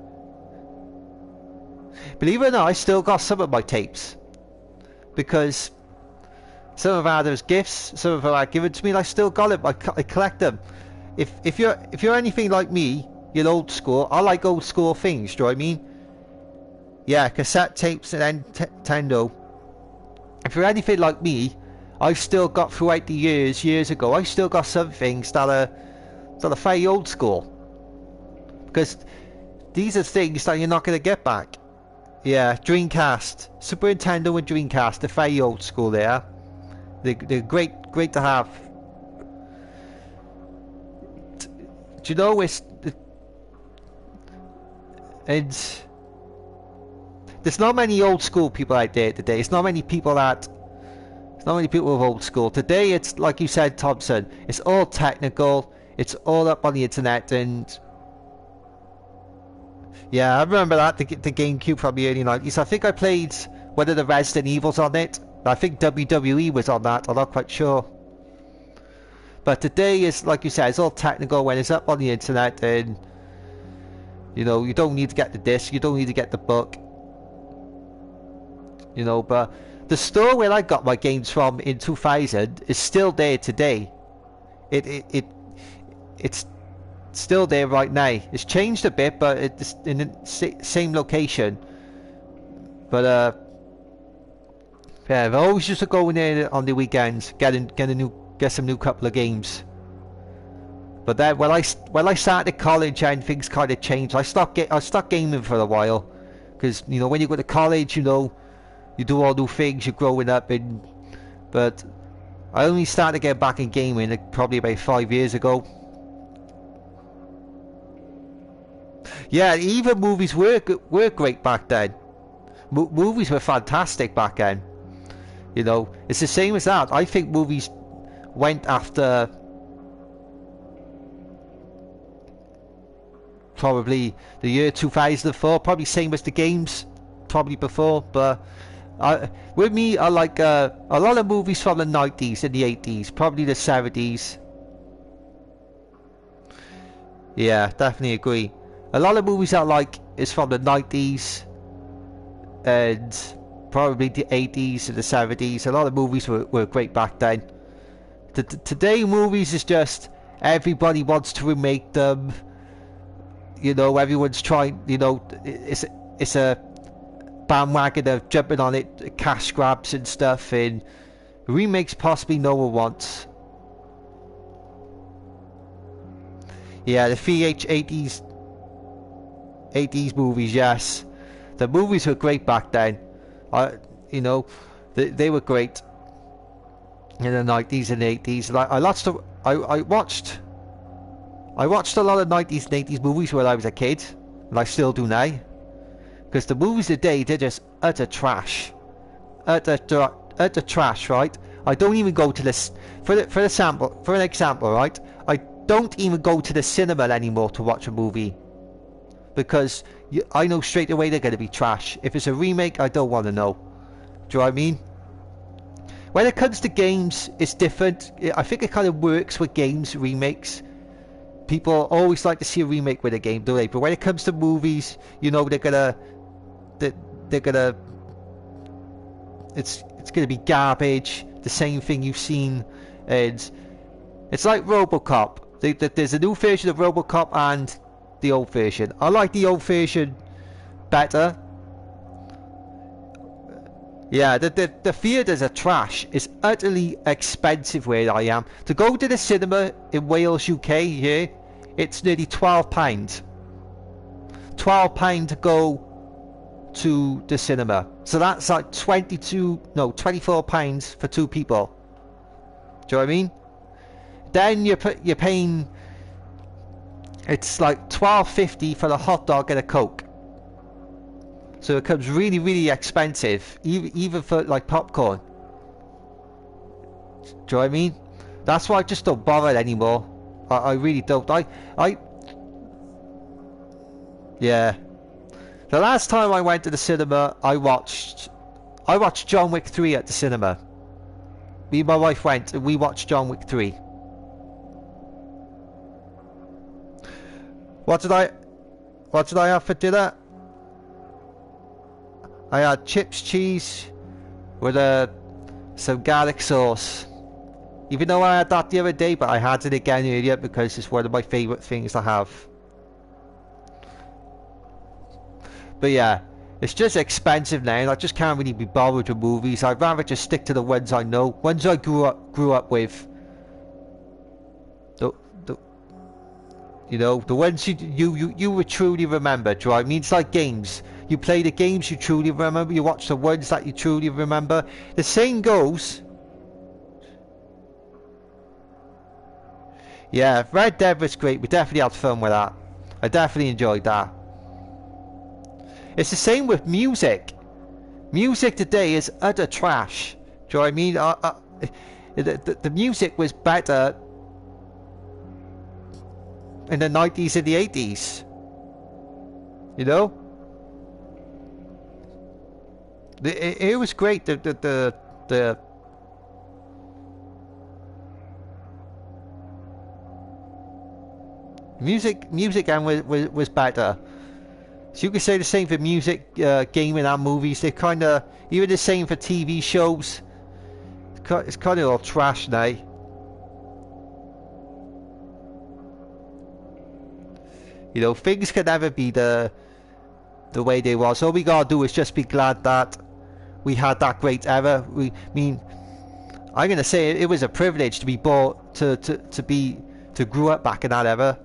Believe it or not, I still got some of my tapes, because some of them as gifts, some of them are given to me, and I still got them. I collect them. If you're anything like me, you're old school. I like old school things. Do you know what I mean? Yeah, cassette tapes and Nintendo. If you're anything like me, I've still got throughout the years ago. I still got some things that are very old school, because these are things that you're not going to get back. Yeah, Dreamcast, Super Nintendo and Dreamcast, they're very old school there. They're great to have. Do you know, and there's not many old school people out there today. It's not many people with old school. Today it's like you said, Thompson, it's all technical, it's all up on the internet, and yeah, I remember that, the GameCube from the early 90s. I think I played one of the Resident Evils on it. I think WWE was on that, I'm not quite sure. But today is, like you said, it's all technical when it's up on the internet, and you know, you don't need to get the disc, you don't need to get the book. You know, but the store where I got my games from in 2000 is still there today. It's still there right now. It's changed a bit, but it's in the same location. But yeah, I always used to go in there on the weekends, get some new couple of games. But then when I started college and things kind of changed, I stopped gaming for a while, because you know, when you go to college, you know, you do all new things, you're growing up, but I only started to get back in gaming probably about 5 years ago. Yeah, even movies were great back then. Movies were fantastic back then. You know, it's the same as that. I think movies went after probably the year 2004, probably same as the games, probably before, but with me, I like a lot of movies from the 90s and the 80s, probably the 70s. Yeah, definitely agree. A lot of movies I like is from the 90s and probably the 80s and the 70s. A lot of movies were great back then. Today movies is just everybody wants to remake them. You know, everyone's trying, you know, it's a bandwagon of jumping on it, cash grabs and stuff, and remakes possibly no one wants. Yeah, the VH 80s movies, yes. The movies were great back then. You know, they were great in the 90s and 80s. And I watched a lot of 90s and 80s movies when I was a kid, and I still do now. Because the movies today, they're just utter trash. Utter trash, right? I don't even go to this for an example, right? I don't even go to the cinema anymore to watch a movie, because I know straight away they're going to be trash. If it's a remake, I don't want to know. Do you know what I mean? When it comes to games, it's different. I think it kind of works with games remakes. People always like to see a remake with a game, don't they? But when it comes to movies, you know, it's gonna be garbage. The same thing you've seen, and it's like RoboCop. There's a new version of RoboCop and the old version. I like the old version better. Yeah, the theatres are trash. It's utterly expensive where I am. To go to the cinema in Wales, UK, here, it's nearly £12. £12 to go to the cinema. So that's like £24 for two people. Do you know what I mean? Then you're paying, it's like £12.50 for a hot dog and a Coke. So it becomes really, really expensive, even for like popcorn. Do you know what I mean? That's why I just don't bother anymore. I really don't. Yeah. The last time I went to the cinema, I watched John Wick 3 at the cinema. Me and my wife went and we watched John Wick 3. What did I have for dinner? I had chips, cheese with some garlic sauce. Even though I had that the other day, but I had it again earlier because it's one of my favourite things to have. But yeah, it's just expensive now and I just can't really be bothered with movies. I'd rather just stick to the ones I know, ones I grew up with. You know, the ones you would truly remember, do you know what I mean? It's like games. You play the games you truly remember, you watch the ones that you truly remember. The same goes. Yeah, Red Dead was great. We definitely had fun with that. I definitely enjoyed that. It's the same with music. Music today is utter trash. Do you know what I mean? The music was better in the 90s and the 80s. You know? It was great. The music and was better. So you could say the same for music, gaming and movies. They're kind of even the same for TV shows. It's kind of all trash now. You know, things can never be the way they was. All we gotta do is just be glad that we had that great era. I'm gonna say it was a privilege to be born to grow up back in that era.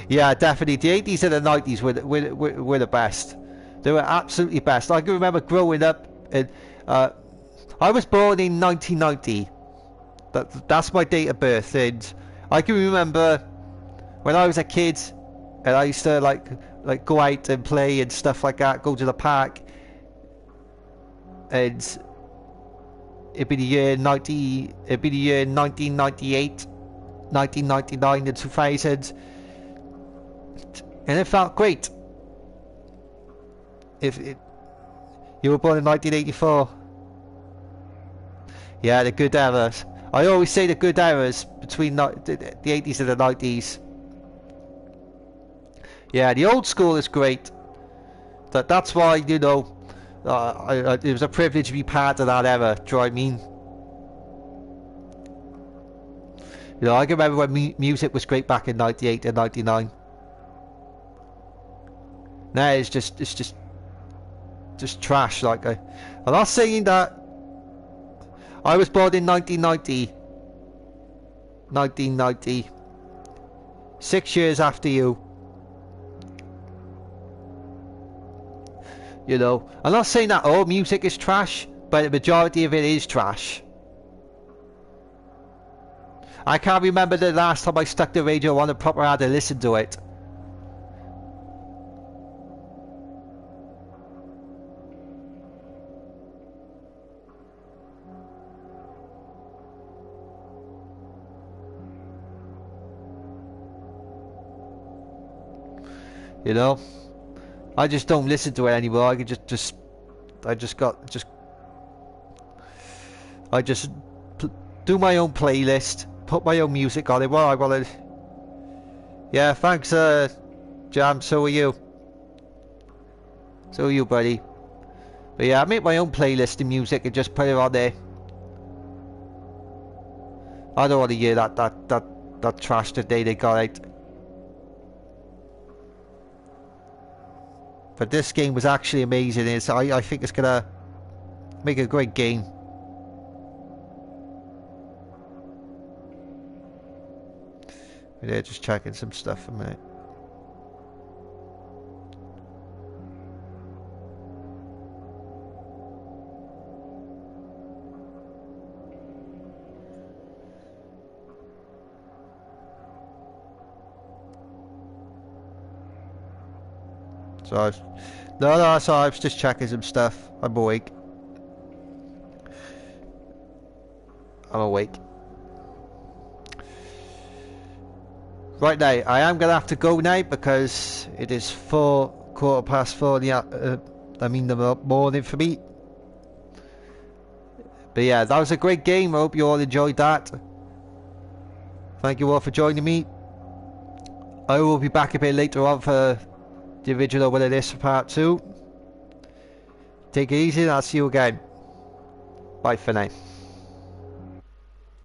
Yeah, definitely. The 80s and the 90s were the best. They were absolutely best. I can remember growing up, and I was born in 1990. That's my date of birth, and I can remember when I was a kid, and I used to like go out and play and stuff like that, go to the park, and it'd be the year 1998, 1999, and 2000. And it felt great. You were born in 1984. Yeah, the good eras. I always say the good eras between the 80s and the 90s. Yeah, the old school is great. That's why, you know, it was a privilege to be part of that era. Do you know what I mean? You know, I can remember when music was great back in 98 and 99. Now it's just trash. Like I'm not saying that. I was born in 1990. 1990. 6 years after you. You know, I'm not saying that all music is trash, but the majority of it is trash. I can't remember the last time I stuck the radio on and proper had to listen to it. You know, I just don't listen to it anymore. I can I just do my own playlist, put my own music on it. What I want to. Yeah, thanks, Jam. So are you. So are you, buddy. But yeah, I make my own playlist of music and just put it on there. I don't want to hear that trash today they got out. But this game was actually amazing. I think it's gonna make a great game. Yeah, just checking some stuff a minute. So no, so I was just checking some stuff. I'm awake. Right now, I am gonna have to go now because it is 4:15 in the morning for me. But yeah, that was a great game. I hope you all enjoyed that. Thank you all for joining me. I will be back a bit later on for the original one of this for part 2. Take it easy and I'll see you again. Bye for now.